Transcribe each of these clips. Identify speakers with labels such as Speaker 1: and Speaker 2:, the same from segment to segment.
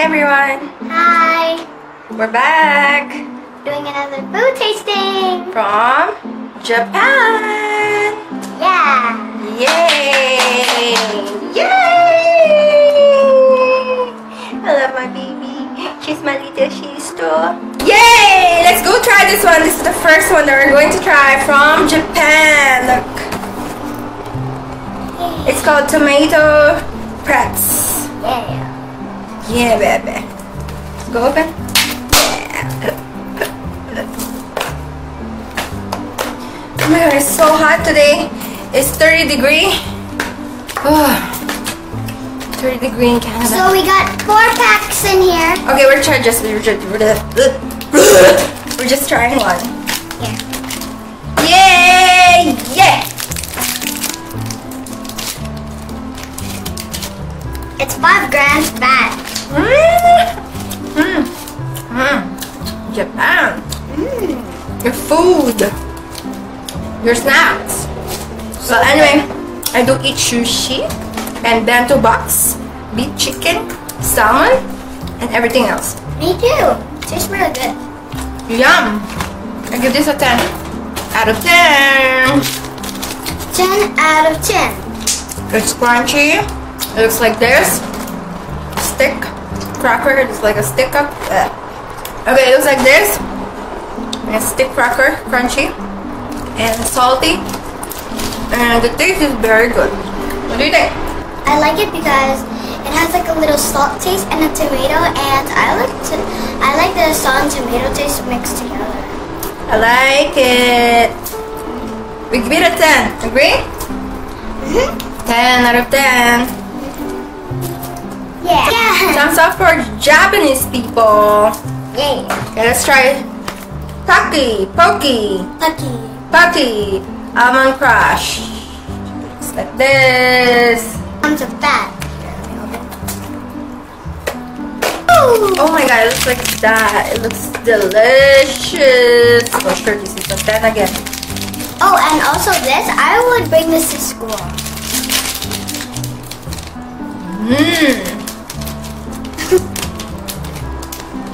Speaker 1: Hi everyone!
Speaker 2: Hi!
Speaker 1: We're back!
Speaker 2: Doing another food tasting!
Speaker 1: From Japan!
Speaker 2: Yeah!
Speaker 1: Yay! Yay! I love my baby. She's my little shisto. Yay! Let's go try this one. This is the first one that we're going to try from Japan. Look.
Speaker 2: Yay.
Speaker 1: It's called tomato pretz.
Speaker 2: Yeah!
Speaker 1: Yeah, baby. Let's go open. Yeah. Oh my god, it's so hot today. It's 30 degree. Oh, 30 degree in Canada.
Speaker 2: So we got 4 packs in here.
Speaker 1: Okay, we're just trying one.
Speaker 2: Yeah.
Speaker 1: Yay! Yeah!
Speaker 2: It's 5 grams fat.
Speaker 1: Japan. Your food. Your snacks. So anyway, I do eat sushi and bento box, beef chicken, salmon, and everything else.
Speaker 2: Me too. Tastes really good.
Speaker 1: Yum! I give this a 10 out of 10.
Speaker 2: 10 out of 10.
Speaker 1: It's crunchy. It looks like this. Stick cracker. It's like a stick up. Okay, it looks like this. And a stick cracker, crunchy and salty. And the taste is very good. What do you think?
Speaker 2: I like it because it has like a little salt taste and a tomato, and I like the salt and tomato taste mixed together.
Speaker 1: I like it. We give it a 10. Agree? 10 out of 10.
Speaker 2: Yeah.
Speaker 1: Thumbs up for Japanese people.
Speaker 2: Yay.
Speaker 1: Okay, let's try Pocky. Pocky. Almond crush. Looks like this.
Speaker 2: Comes of fat.
Speaker 1: Oh my god, it looks like that. It looks delicious. For sure, this is a 10 again.
Speaker 2: Oh, and also this, I would bring this to school.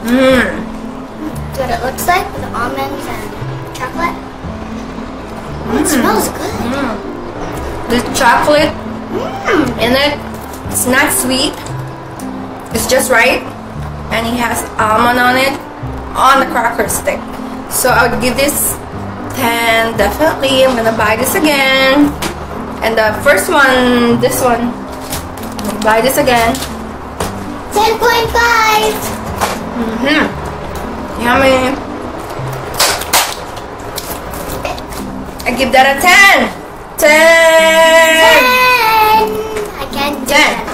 Speaker 2: That's what it looks like with almonds and chocolate. It smells good.
Speaker 1: The chocolate in it, it's not sweet. It's just right. And it has almond on it, on the cracker stick. So I would give this 10, definitely. I'm gonna buy this again. And the first one, this one, I'm gonna buy this again.
Speaker 2: 10.5.
Speaker 1: Yummy. I give that a 10. 10.
Speaker 2: 10. I can't do
Speaker 1: 10.
Speaker 2: that.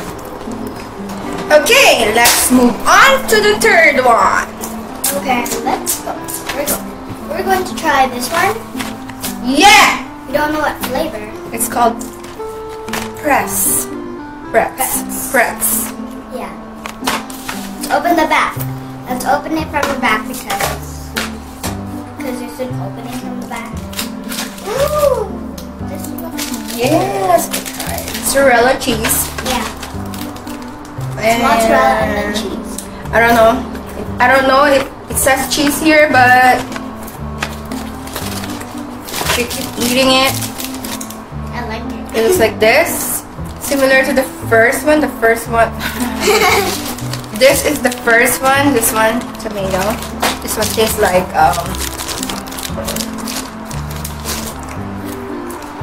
Speaker 1: Okay, let's move on to the third one.
Speaker 2: Okay, let's go. We're going to try this one.
Speaker 1: Yeah!
Speaker 2: We don't know what flavor.
Speaker 1: It's called Pretz.
Speaker 2: Yeah. Let's open the back. Let's open it from the back because there's an opening from the back. Ooh! This looks
Speaker 1: Yes, mozzarella cheese.
Speaker 2: Yeah.
Speaker 1: And
Speaker 2: Mozzarella and then cheese.
Speaker 1: I don't know if it says cheese here, but you keep eating it.
Speaker 2: I like it.
Speaker 1: It looks like this. Similar to the first one. This is the first one. This one, tomato. This one tastes like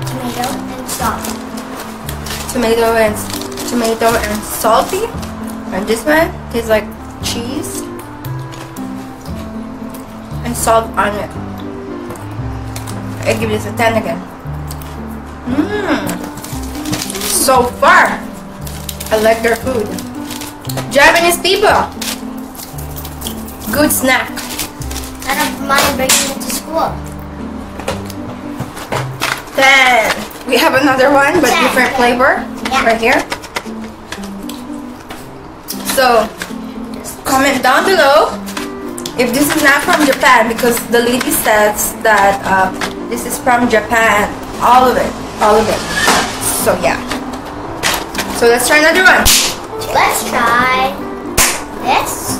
Speaker 2: Tomato and salt.
Speaker 1: tomato and salty. And this one tastes like cheese and salt on it. I give this a 10 again. So far, I like their food. Japanese people, good snack.
Speaker 2: I don't mind bringing it to school.
Speaker 1: Then we have another one, but
Speaker 2: 10.
Speaker 1: different flavor.
Speaker 2: Yeah.
Speaker 1: Right here. So comment down below if this is not from Japan, because the lady says that this is from Japan. All of it. So yeah. So let's try another one.
Speaker 2: Let's try This?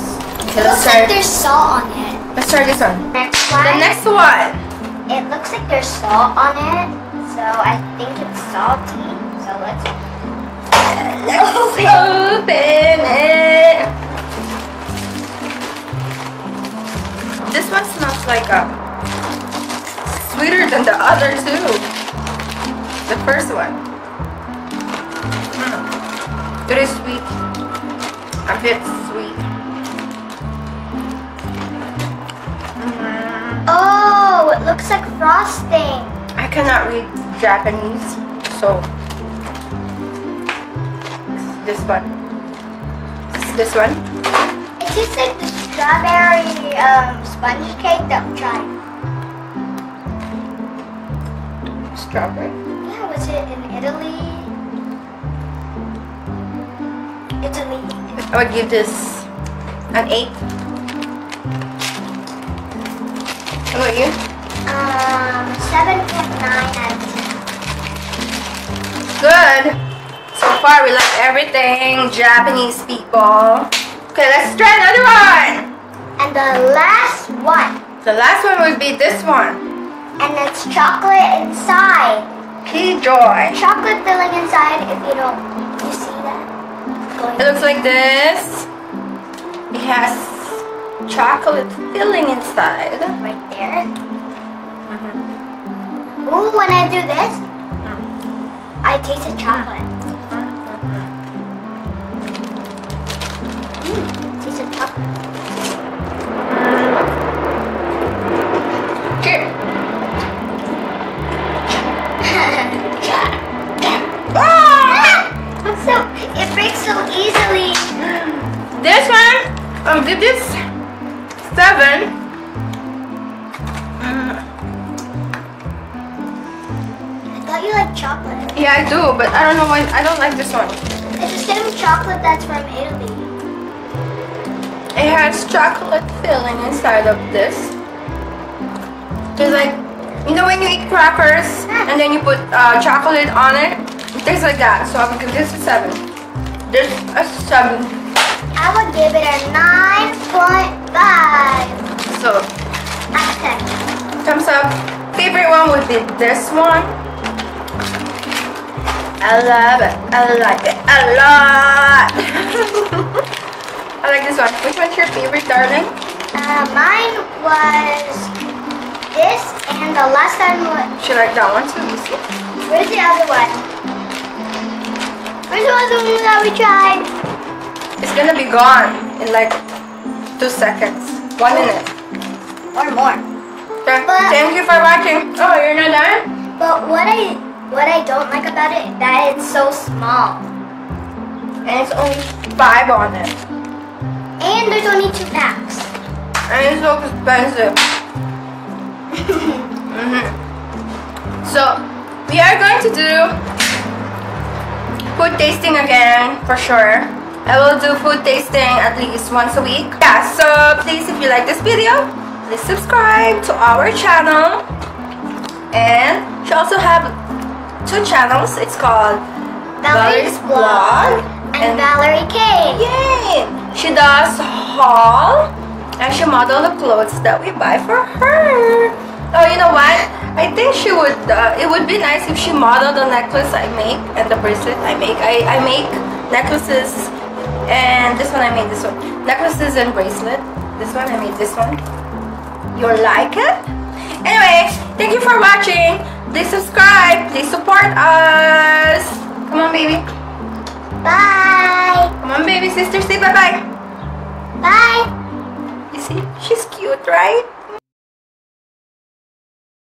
Speaker 1: Okay,
Speaker 2: It looks like there's salt on it.
Speaker 1: Let's try this one.
Speaker 2: Next
Speaker 1: The
Speaker 2: one.
Speaker 1: next one.
Speaker 2: It looks like there's salt on it, so I think it's salty. So let's
Speaker 1: Open it. This one smells like sweeter than the other two. The first one. It is sweet. A bit sweet.
Speaker 2: Oh, it looks like frosting.
Speaker 1: I cannot read Japanese, so this one. This one.
Speaker 2: It tastes like the strawberry sponge cake that we tried.
Speaker 1: Strawberry.
Speaker 2: Yeah, was it in Italy? Italy.
Speaker 1: I would give this an 8. How about you?
Speaker 2: 7.9 out of 10.
Speaker 1: Good. So far we like everything Japanese people. Okay, let's try another one.
Speaker 2: And the last one.
Speaker 1: The last one would be this one.
Speaker 2: And it's chocolate inside.
Speaker 1: Keyjoy.
Speaker 2: Chocolate filling inside if you don't. You see that?
Speaker 1: It looks like this. It has chocolate filling inside.
Speaker 2: Right there. Ooh, when I do this, I taste the chocolate. Taste the chocolate.
Speaker 1: Okay. Ah!
Speaker 2: So it breaks so easily.
Speaker 1: This one, I'll give this 7.
Speaker 2: I thought you liked chocolate.
Speaker 1: Yeah, I do, but I don't know why I don't like this one.
Speaker 2: It's the same chocolate that's from Italy.
Speaker 1: It has chocolate filling inside of this. It's like, you know when you eat crackers and then you put chocolate on it? It tastes like that. So I would give this a 7. This a 7.
Speaker 2: I would give it a 9.5
Speaker 1: So
Speaker 2: out of 10.
Speaker 1: thumbs up. Favorite one would be this one. I love it. I like it a lot. I like this one. Which one's your favorite, darling?
Speaker 2: Mine was this, and the last time was...
Speaker 1: She like that one too. You see?
Speaker 2: Where's the other one? Where's the other one that we tried?
Speaker 1: It's gonna be gone in like 2 seconds. 1 minute.
Speaker 2: Or more.
Speaker 1: Okay.
Speaker 2: But-
Speaker 1: Thank you for watching. Oh, you're not done?
Speaker 2: But what I don't like about it, that it's so small.
Speaker 1: And it's only 5 on it.
Speaker 2: And there's only 2 packs.
Speaker 1: And it's so expensive. So, we are going to do food tasting again, for sure. I will do food tasting at least once a week. Yeah, so please, if you like this video, please subscribe to our channel. And she also have 2 channels. It's called
Speaker 2: Valerie's Vlog and Valerie K.
Speaker 1: Yay! She does haul and she model the clothes that we buy for her. Oh, you know what? I think she would. It would be nice if she modeled the necklace I make and the bracelet I make. I make necklaces, and this one I made this one. Necklaces and bracelet. This one I made this one. You like it? Anyway, thank you for watching. Please subscribe. Please support us. Come on, baby.
Speaker 2: Bye.
Speaker 1: Come on, baby sister. Say bye-bye.
Speaker 2: Bye.
Speaker 1: You see? She's cute, right?